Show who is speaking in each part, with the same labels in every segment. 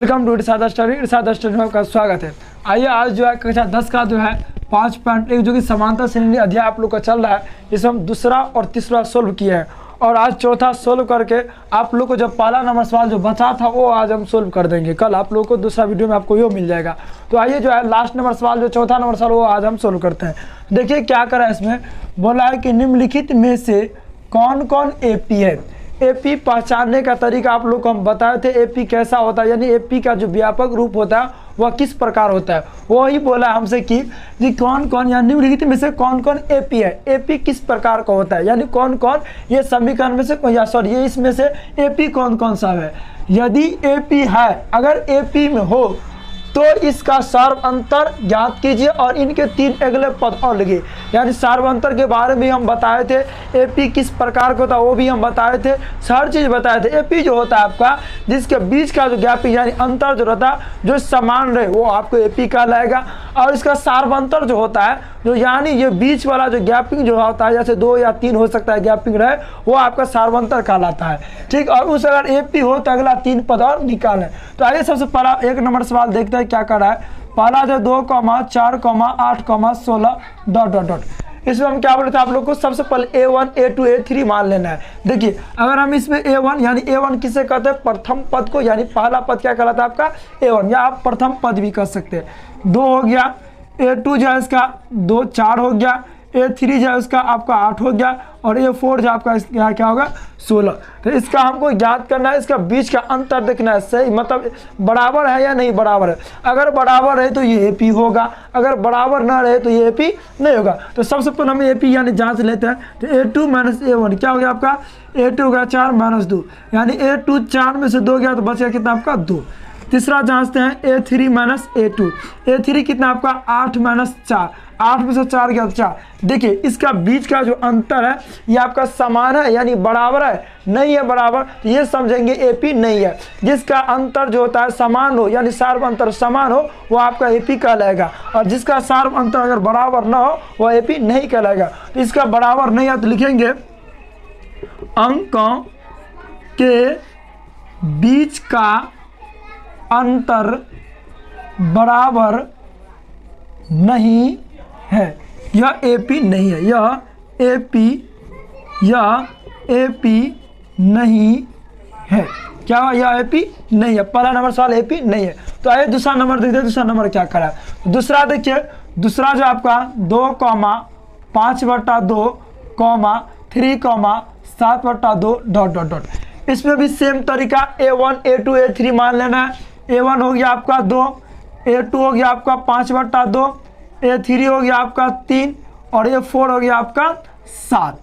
Speaker 1: Welcome to Irshad study में आपका स्वागत है। आइए आज जो है कक्षा 10 का जो है 5.1 जो कि समांतर श्रेणी अध्याय आप लोग का चल रहा है, इसमें हम दूसरा और तीसरा सोल्व किए हैं और आज चौथा सोल्व करके आप लोग को जब पहला नंबर सवाल जो बचा था वो आज हम सोल्व कर देंगे। कल आप लोग को दूसरा वीडियो में आपको यो मिल जाएगा। तो आइए जो है लास्ट नंबर सवाल जो चौथा नंबर सवाल वो आज हम सोल्व करते हैं। देखिए क्या करा है, इसमें बोला है कि निम्नलिखित में से कौन कौन एपी है। एपी पहचानने का तरीका आप लोग को हम बताए थे, एपी कैसा होता है, यानी एपी का जो व्यापक रूप होता है वह किस प्रकार होता है। वही बोला हमसे कि कौन कौन या निम्नलिखित में से कौन कौन एपी है, एपी किस प्रकार का होता है, यानी कौन कौन ये समीकरण में से या सॉरी ये इसमें से एपी कौन कौन सा है। यदि एपी है, अगर एपी में हो तो इसका सार्वअंतर ज्ञात कीजिए और इनके तीन अगले पद और लगे। यानी सार्वअंतर के बारे में हम बताए थे, एपी किस प्रकार का होता है वो भी हम बताए थे, हर चीज़ बताए थे। एपी जो होता है आपका जिसके बीच का जो गैपिंग यानी अंतर जो रहता है जो समान रहे वो आपको एपी कहलाएगा। और इसका सार्वअंतर जो होता है जो यानी ये बीच वाला जो गैपिंग जो होता है जैसे 2 या 3 हो सकता है गैपिंग रहे वो आपका सार्वअंतर कहलाता है। ठीक, और उस अगर एपी हो तो अगला 3 पद और निकालें। तो आइए सबसे पहला 1 नंबर सवाल देखते हैं क्या कर रहा है। पहला जो 2, 4, 8, 16 ... इसमें हम क्या बोले थे आप लोग को, सबसे पहले A1 A2 A3 मान लेना है। देखिए अगर हम इसमें A1 यानी A1 किसे कहते हैं, प्रथम पद को, यानी पहला पद क्या कहलाता है आपका A1 या आप प्रथम पद भी कह सकते हैं। 2 हो गया, A2 जो है इसका 2 4 हो गया, A3 जो है उसका आपका 8 हो गया और A4 जो आपका यहाँ क्या होगा 16। तो इसका हमको ज्ञात करना है, इसका बीच का अंतर देखना है, सही मतलब बराबर है या नहीं बराबर है। अगर बराबर रहे तो ये एपी होगा, अगर बराबर ना रहे तो ये एपी नहीं होगा। तो सबसे पहले हम एपी यानी जांच लेते हैं। तो A2 - A1 क्या हो गया आपका, A2 हो गया 4 - 2 यानी A2 4 में से 2 गया तो बच गया कितना आपका 2। तीसरा जांचते हैं A3 - A2, A3 कितना आपका 8 - 4, 8 में से 4 गया 4। देखिए इसका बीच का जो अंतर है ये आपका समान है यानी बराबर है, नहीं है बराबर तो ये समझेंगे एपी नहीं है। जिसका अंतर जो होता है समान हो यानी सार्व अंतर समान हो वो आपका एपी कहलाएगा, और जिसका सार्व अंतर अगर बराबर ना हो वह एपी नहीं कहलाएगा। तो इसका बराबर नहीं है तो लिखेंगे अंकों के बीच का अंतर बराबर नहीं है, यह एपी नहीं है, यह एपी नहीं है। क्या यह एपी नहीं है, पहला नंबर सवाल एपी नहीं है। तो आइए दूसरा नंबर देखते हैं, दूसरा नंबर क्या करा है। दूसरा देखिए, दूसरा जो आपका 2, 5/2, 3, 7/2 ... इसमें भी सेम तरीका A1 A2 A3 मान लेना है। A1 हो गया आपका 2, A2 हो गया आपका 5/2, A3 हो गया आपका 3 और A4 हो गया आपका 7।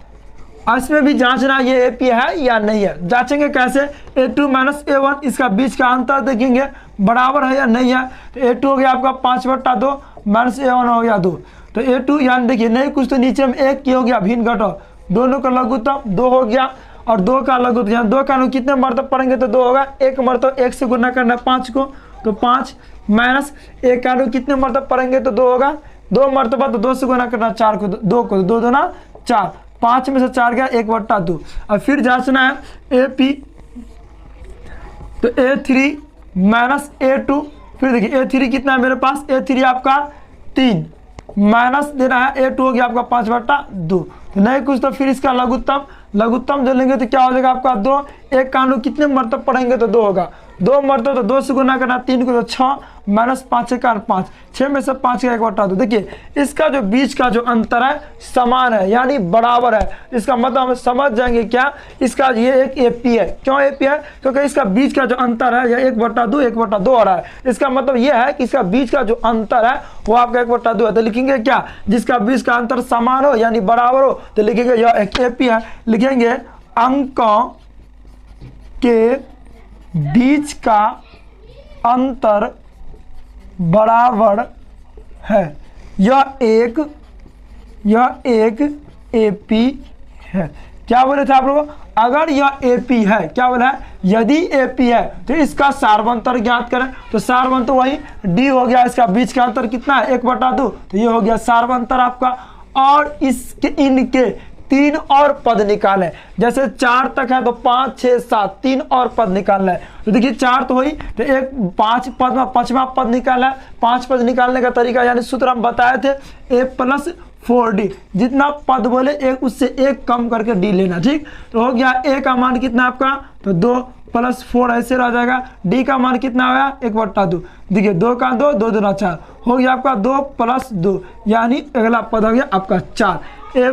Speaker 1: इसमें भी जांचना ये एपी है या नहीं है। जांचेंगे कैसे, A2 - A1 इसका बीच का अंतर देखेंगे बराबर है या नहीं है। तो A2 हो गया आपका 5/2 -A1 हो गया 2। तो A2 यानी देखिए नहीं कुछ तो नीचे में 1 की हो गया भिन्न घटाओ, दोनों का लघुत्तम 2 हो गया और 2 का लघुत्तम यहाँ 2 का कितने मरतब पढ़ेंगे तो 2 होगा, 1 मरतब 1 से गुना करना 5 को तो 5 माइनस 1 का कितने मरतब पढ़ेंगे तो 2 होगा, 2 मरतबा तो 2 से गुना करना 4 को 2 को 2 2 ना 4, 5 में से 4 गया 1/2। और फिर जांचना है एपी, तो A3 - A2, फिर देखिए A3 कितना है मेरे पास, A3 आपका 3 माइनस देना है A2 हो गया आपका 5/2। तो नहीं कुछ तो फिर इसका लघुत्तम जो लेंगे तो क्या हो जाएगा आपका 2, 1 का कितने मरतब पढ़ेंगे तो 2 होगा, 2 मरतब तो 2 से गुना करना 3 को तो 6 माइनस 5 का 5, 6 में से 5 का 1/2। देखिए इसका जो बीच का जो अंतर है समान है यानी बराबर है। इसका मतलब हम समझ जाएंगे क्या, इसका ये एक एपी है। क्यों एपी है, क्योंकि इसका बीच का जो अंतर है यह 1/2 1/2 आ रहा है। इसका मतलब ये है कि इसका बीच का जो अंतर है वो आपका 1/2 है। तो लिखेंगे क्या, जिसका बीच का अंतर समान हो यानी बराबर हो तो लिखेंगे यह एक एपी है। लिखेंगे अंकों के बीच का अंतर बराबर है, यह एक एपी है। क्या बोले थे आप लोग, अगर यह एपी है, क्या बोला है, यदि एपी है तो इसका सार्वंतर ज्ञात करें। तो सार्वंतर वही डी हो गया, इसका बीच का अंतर कितना है 1/2, तो ये हो गया सार्वंतर आपका। और इसके इनके तीन और पद निकालें। जैसे 4 तक है तो 5 6 7 तीन और पद निकालना है। तो देखिए 4 तो हुई, तो एक 5 पद में 5वां पद निकालना है। 5 पद निकालने का तरीका यानी सूत्र हम बताए थे a + 4d, जितना पद बोले एक उससे एक कम करके d लेना। ठीक, तो हो गया a का मान कितना आपका, तो 2 + 4 ऐसे रह जाएगा। d का मान कितना आया 1/2। देखिए 2 का 2, 2 दूना 4 हो गया आपका 2 + 2, यानी अगला पद हो गया आपका 4। a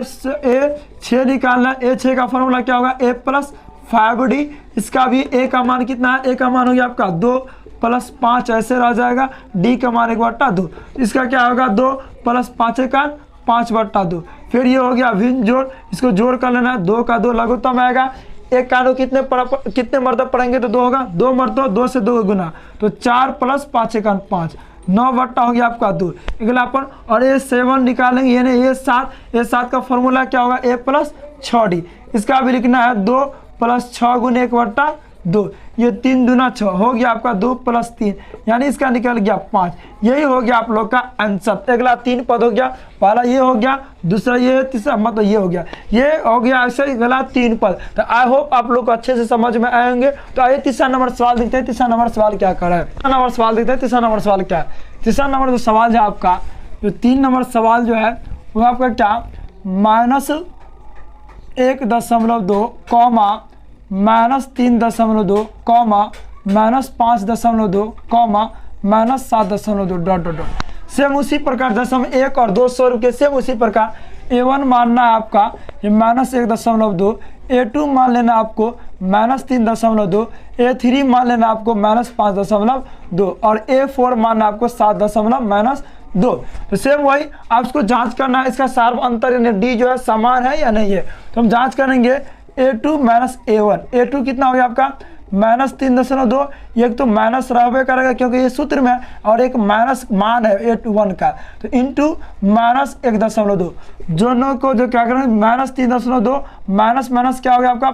Speaker 1: 6 निकालना है। a6 का फॉर्मूला क्या होगा, a + 5d। इसका भी a का मान कितना है, a का मान हो गया आपका 2 + 5 ऐसे रह जाएगा। d का मान 1/2, इसका क्या होगा 2 + 5 का 5/2। फिर ये हो गया भिन्न जोड़, इसको जोड़ कर लेना है। 2 का 2 लघुत्तम आएगा। एक का 2 कितने मरतब पढ़ेंगे तो 2 होगा, 2 मरतब 2 से 2 गुना, तो 4 + 5 का 5, 9 हो गया आपका 2 अगलापन। और ये 7 निकालेंगे, यानी ये 7 का फॉर्मूला क्या होगा a + 6d। इसका भी लिखना है 2 + 6 × 1/2, ये 3 दूना 6 हो गया आपका 2 + 3, यानी इसका निकल गया 5। यही हो गया आप लोग का आंसर। अगला 3 पद हो गया, पहला ये हो गया, दूसरा ये, तीसरा मतलब ये हो गया, ये हो गया ऐसे अगला 3 पद। तो आई होप आप लोग को अच्छे से समझ में आएंगे। तो आइए तीसरा नंबर सवाल देखते हैं। तीसरा नंबर सवाल क्या कर रहा है, तीसरा नंबर सवाल देखते हैं। तीसरा नंबर सवाल क्या है, तीसरा नंबर जो सवाल है आपका, जो 3 नंबर सवाल जो है वो आपका क्या, -1.2, -3.2, -5.2, -7.2 सेम उसी प्रकार 1 और 2 स्वरूप के सेम उसी प्रकार a1 मानना है आपका ये -1.2, a2 मान लेना आपको -3.2, a3 मान लेना आपको -5.2 और a4 मानना आपको 7.2। तो सेम वही आप इसको जांच करना है, इसका सार्व अंतर यानी d जो है समान है या नहीं है। तो हम जांच करेंगे a2 - a1, a2 कितना हो गया आपका -3.2, एक तो माइनस रहबे करेगा क्योंकि ये सूत्र में, और एक माइनस मान है a1 का, तो इंटू -1.2, दोनों को जो क्या करेंगे -3.2 माइनस क्या हो गया आपका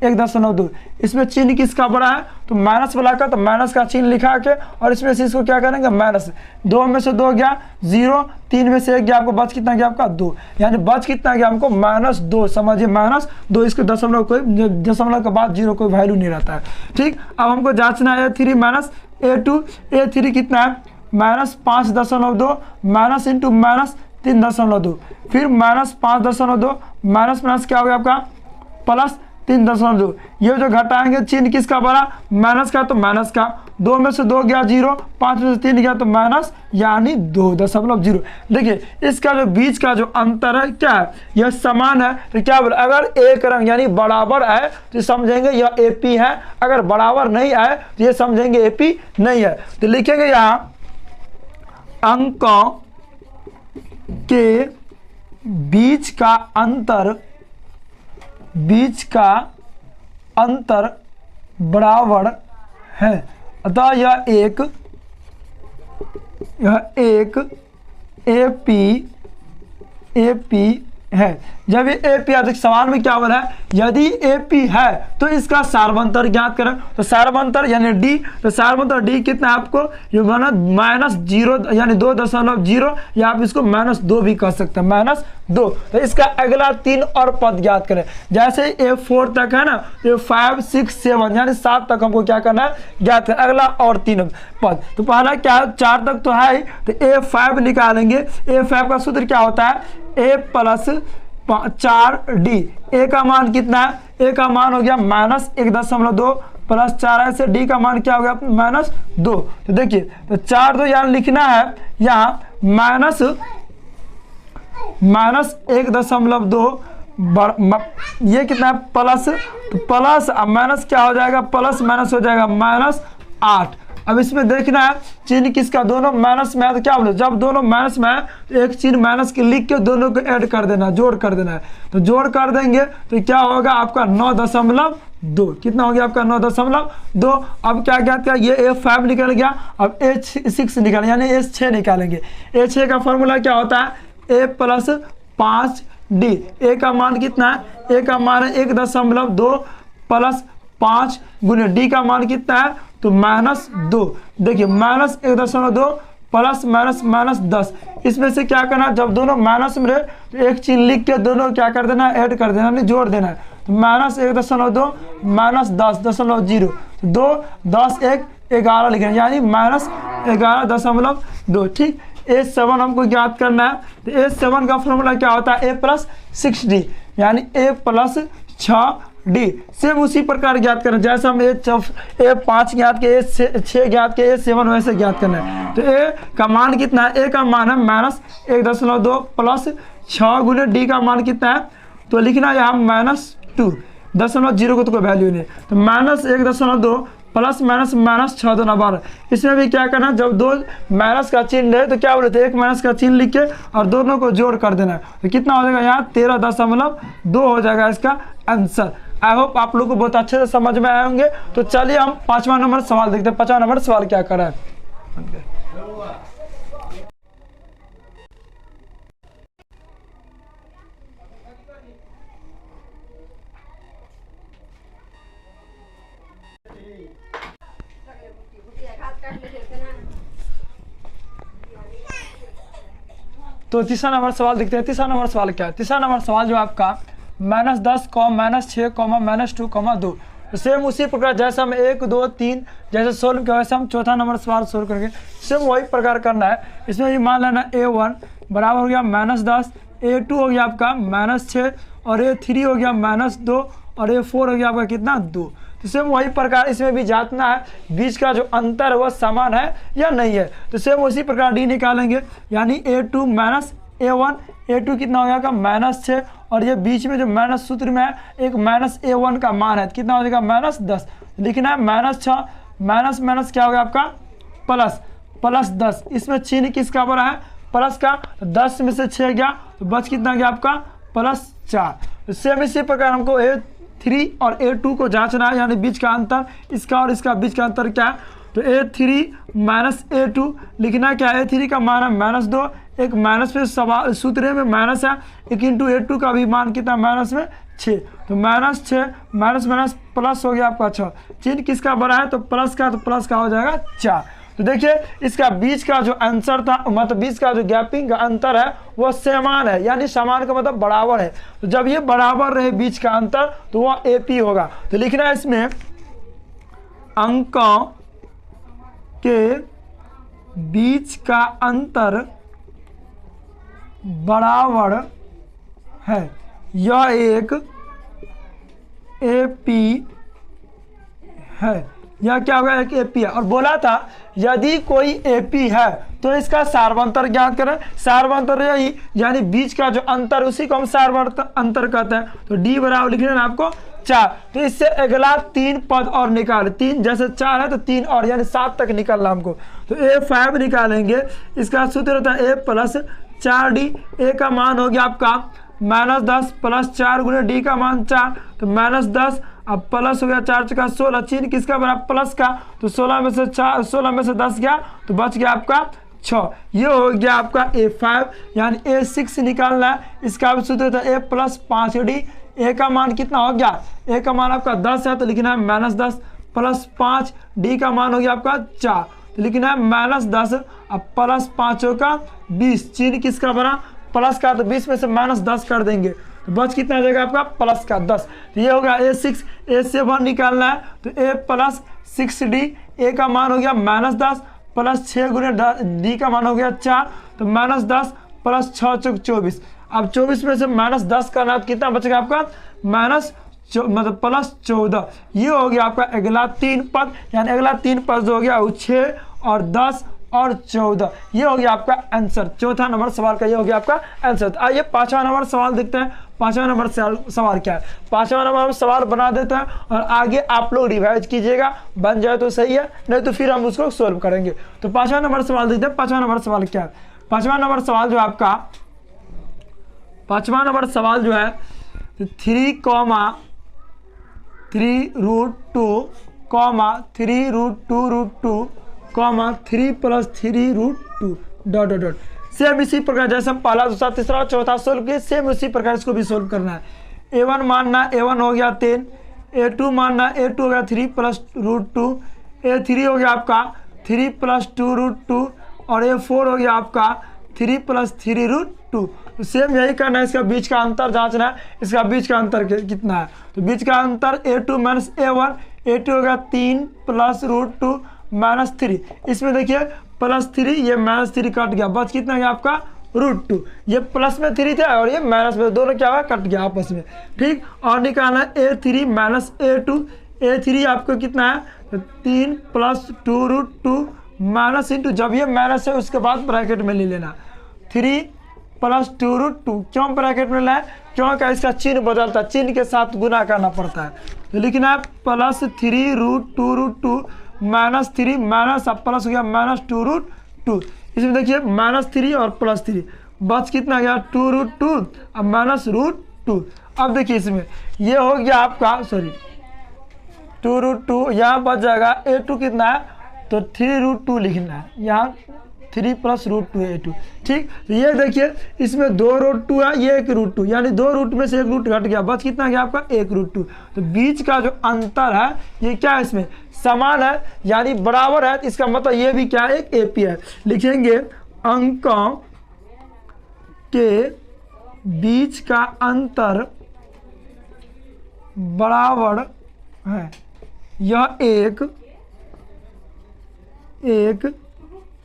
Speaker 1: +1.2। इसमें चिन्ह किसका बड़ा है, तो माइनस वाला का, तो माइनस का चिन्ह लिखा के और इसमें से इसको क्या करेंगे माइनस। 2 में से 2 गया 0, 3 में से 1 गया, आपको बच कितना गया आपका 2, यानी बच कितना गया हमको -2। समझिए -2, इसके दशमलव कोई दशमलव के बाद 0 कोई वैल्यू नहीं रहता है। ठीक, अब हमको जांचना है a3 - a2, a3 कितना है -5.2 माइनस इंटू -3.2, फिर -5.2 माइनस क्या हो गया आपका +3.2। ये जो घटाएंगे चिन्ह किसका बड़ा, माइनस का, तो माइनस का। 2 में से 2 गया 0, 5 में से 3 गया तो माइनस, यानी 2.0। देखिए इसका जो बीच का जो अंतर है क्या है, यह समान है। तो क्या बोले, अगर एक रंग यानी बराबर है तो समझेंगे यह AP है, अगर बराबर नहीं है तो ये समझेंगे AP नहीं है। तो लिखेंगे यहाँ अंकों के बीच का अंतर बराबर है, अतः यह एक AP है। जब ये AP है तो सवाल में क्या बोला है, यदि AP है तो इसका सार्वंतर ज्ञात करें। तो सार्वंतर यानी D, तो सार्वंतर D कितना है आपको, ये बना -0 यानी 2.0, या आप इसको -2 भी कह सकते हैं, -2। तो इसका अगला 3 और पद ज्ञात करें। जैसे A4 तक है ना, तो 5 6 7 यानी 7 तक हमको क्या करना है ज्ञात करें, अगला और 3 पद। तो पहला क्या है, 4 तक तो है ही, तो A5 निकालेंगे। A5 का सूत्र क्या होता है, a + 4d। a का मान कितना है, a का मान हो गया -1.2 + 4 ऐसे, d का मान क्या हो गया -2। तो देखिए तो 4 तो यहाँ लिखना है, यहाँ -1.2 ये कितना है प्लस, तो प्लस अब माइनस क्या हो जाएगा, प्लस माइनस हो जाएगा -8। अब इसमें देखना है चिन्ह किसका, दोनों माइनस में है तो क्या बोले, जब दोनों माइनस में है तो एक चिन्ह माइनस के लिख के दोनों को ऐड कर देना, जोड़ कर देना है। तो जोड़ कर देंगे तो क्या होगा आपका 9.2, कितना हो गया आपका 9.2। अब क्या ज्ञात किया, ये A5 निकल गया, अब A6 निकल यानी A6 निकालेंगे। A6 का फॉर्मूला क्या होता है, A + 5d। A का मान कितना है, A का मान है 1.2 + 5 गुने D का मान कितना है, तो -2। देखिए -1.2 प्लस माइनस माइनस 10। इसमें से क्या करना, जब दोनों माइनस में रहे तो एक चिन्ह लिख के दोनों क्या कर देना, ऐड कर देना, यानी जोड़ देना है। तो -1.2 माइनस 10.0, 2 10 1 11 लिखना, यानी -11.2। ठीक, A7 हमको ज्ञात करना है। तो A7 का फॉर्मूला क्या होता है, A + 6D, यानी A + 6D। सेम उसी प्रकार ज्ञात करना, जैसे हम A5 ज्ञात के, A6 ज्ञात के, A7 वैसे ज्ञात करना है। तो A का मान कितना है, A का मान है -1.2 प्लस 6 गुने D का मान कितना है, तो लिखना यहाँ -2, 0 को तो कोई वैल्यू नहीं, तो -1.2 प्लस माइनस माइनस 6 2 12। इसमें भी क्या करना, जब दो माइनस का चिन्ह है तो क्या बोले थे, एक माइनस का चिन्ह लिख के और दोनों को जोड़ कर देना है। तो कितना हो जाएगा यहाँ 13.2 हो जाएगा इसका आंसर। आई होप आप लोग को बहुत अच्छे से समझ में आए होंगे। तो चलिए हम 5वां नंबर सवाल देखते हैं। 5वां नंबर सवाल क्या कर रहा है। तो तीसरा नंबर सवाल देखते हैं। तीसरा नंबर सवाल क्या है। तीसरा नंबर सवाल जो आपका -10, -6, -2, 2। तो सेम उसी प्रकार जैसे हम 1 2 3 जैसे सोल्व किया वैसे हम चौथा नंबर सवाल सोल्व करेंगे। सेम वही प्रकार करना है। इसमें भी मान लेना A1 बराबर हो गया -10, A2 हो गया आपका -6 और A3 हो गया -2 और A4 हो गया आपका कितना 2। तो सेम वही प्रकार इसमें भी जांचना है बीच का जो अंतर है वह समान है या नहीं है। तो सेम उसी प्रकार D निकालेंगे, यानी A2 -A1, A2 कितना हो गया का -6 और ये बीच में जो माइनस सूत्र में है एक -A1 का मान है, कितना हो जाएगा -10। लिखना है -6 माइनस माइनस क्या हो गया आपका +10। इसमें चिन्ह किसका बड़ा है, प्लस का। 10 में से 6 गया तो बच कितना गया आपका +4। तो सेम इसी प्रकार हमको A3 और A2 को जांचना है, यानी बीच का अंतर, इसका और इसका बीच का अंतर क्या है। तो A3 -A2 लिखना क्या है, A3 का मान है -2, एक माइनस पे सवाल सूत्र में माइनस है, एक इंटू A2 का भी मान कितना माइनस में 6। तो -6 माइनस माइनस प्लस हो गया आपका 6। चिन्ह किसका बड़ा है, तो प्लस का, तो प्लस का हो जाएगा 4। तो देखिए इसका बीच का जो आंसर था, मतलब बीच का जो गैपिंग का अंतर है वह समान है, यानी समान का मतलब बराबर है। तो जब ये बराबर रहे बीच का अंतर तो वह AP होगा। तो लिखना है इसमें अंकों के बीच का अंतर बराबर है, यह एक AP है। यह क्या होगा, एक AP है। और बोला था यदि कोई AP है तो इसका सार्वंतर ज्ञात करें। सार्वंतर यही, यानी बीच का जो अंतर उसी को हम सार्वंतर अंतर कहते हैं। तो D बराबर लिखना है आपको 4। तो इससे अगला 3 पद और निकाल, 3 जैसे 4 है तो 3 और, यानी 7 तक निकालना हमको। तो A5 निकालेंगे, इसका सूत्र होता है A + 4D। A का मान हो गया आपका -10 प्लस 4 गुणे D का मान 4, तो -10 अब प्लस हो गया 4 × 16। चिन्ह किसका बना, प्लस का। तो 16 में से 10 गया तो बच गया आपका 6। ये हो गया आपका A5, यानी A6 निकालना है। इसका भी सूत्र था A + 5D। A का मान कितना हो गया, A का मान आपका 10 है तो लिखना है -10 प्लस 5, D का मान हो गया आपका 4 तो लिखना है -10 अब प्लस 5 का 20। चिन्ह किसका बना, प्लस का, तो 20 में से -10 कर देंगे तो बच कितना आ जाएगा आपका प्लस का 10। तो ये हो गया A6। A7 निकालना है तो A + 6D। A का मान हो गया -10 प्लस 6 गुणे D का मान हो गया 4, तो -10 प्लस 6 × 24। अब 24 में से -10 करना है तो कितना बचेगा आपका मतलब +14। ये हो गया आपका अगला 3 पद, यानी अगला 3 पद जो हो गया वो 6 और 10 और 14। ये हो गया आपका आंसर। चौथा नंबर सवाल का ये हो गया आपका आंसर। आइए 5वां नंबर सवाल देखते हैं। 5वां नंबर सवाल क्या है। 5वां नंबर सवाल बना देते हैं और आगे आप लोग रिवाइज कीजिएगा, बन जाए तो सही है, नहीं तो फिर हम उसको सोल्व करेंगे। तो 5वां नंबर सवाल देखते हैं। 5वां नंबर सवाल क्या है। 5वां नंबर सवाल जो आपका 5वां नंबर सवाल जो है 3, 3√2, 3√2√2, 3 + 3√2 ... सेम इसी प्रकार जैसे हम पहला दूसरा तीसरा चौथा सोल्व किए, सेम उसी प्रकार इसको भी सोल्व करना है। A1 मानना, A1 हो गया 10, A2 मानना, A2 हो गया 3 + √2, A3 हो गया आपका 3 + 2√2 और ये 4 हो गया आपका 3 + 3√2। तो सेम यही करना है, इसका बीच का अंतर जांचना है, इसका बीच का अंतर कितना है। तो बीच का अंतर a2 - a1, a2 हो गया 3 + √2 - 3। इसमें देखिए +3, ये -3 कट गया, बच कितना गया आपका √2। ये प्लस में 3 था और ये माइनस में, दोनों क्या हुआ कट गया आपस में, ठीक। और निकालना a3 - a2, a3 आपको कितना है तो 3 + 2√2 माइनस इंटू, जब ये माइनस है उसके बाद ब्रैकेट में ले लेना 3 + 2√2। क्यों ब्रैकेट में लाए, क्योंकि इसका चिन्ह बदलता है, चिन्ह के साथ गुना करना पड़ता है। तो लिखना है +3√2√2 -3 माइनस, अब प्लस हो गया -2√2। इसमें देखिए -3 और +3, बच कितना गया 2√2 अब -√2। अब देखिए इसमें ये हो गया आपका 2√2, यहाँ बच जाएगा a2 कितना है तो 3√2 लिखना है, यहाँ 3 + √2 a2, ठीक। तो ये देखिए इसमें 2√2 है, ये 1√2, यानी 2 रूट में से 1 रूट घट गया, बच कितना गया आपका 1√2। तो बीच का जो अंतर है ये क्या है, इसमें समान है यानी बराबर है, इसका मतलब ये भी क्या है एक AP है। लिखेंगे अंकों के बीच का अंतर बराबर है, यह एक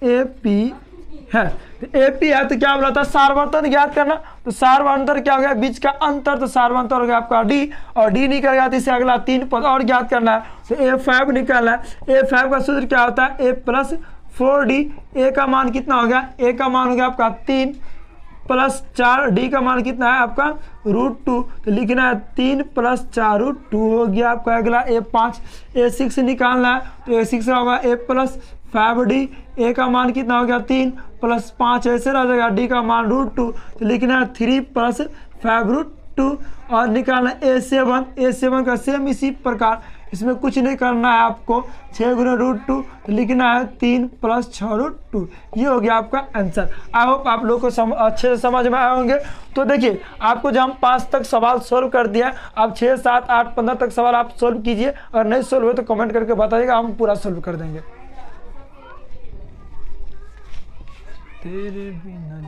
Speaker 1: AP है। तो AP है तो क्या बोला था सार्वंतर ज्ञात करना। तो सार्वंतर क्या हो गया, बीच का अंतर, तो सार्वंतर हो गया आपका D, और D निकल गया तो इससे अगला 3 पद और ज्ञात करना है। तो A5 निकालना है। A5 का सूत्र क्या होता है A + 4D। A का मान कितना हो गया, A का मान हो गया आपका 3 + 4, D का मान कितना है आपका √2। तो लिखना है 3 + 4√2 हो गया आपका। अगला A5, A6 निकालना है। तो A6 होगा A + 5D। A का मान कितना हो गया 3 + 5, ऐसे रह जाएगा, D का मान √2। तो लिखना है 3 + 5√2 और निकालना A7। A7 का सेम इसी प्रकार, इसमें कुछ नहीं करना है आपको, 6 × √2, तो लिखना है 3 + 6√2। ये हो गया आपका आंसर। आई होप आप लोग को अच्छे से समझ में आए होंगे। तो देखिए आपको जब हम 5 तक सवाल सोल्व कर दिया, आप 6, 7, 8, 15 तक सवाल आप सोल्व कीजिए, अगर नहीं सोल्व हो तो कमेंट करके बताइएगा, हम पूरा सोल्व कर देंगे। तेरे बिना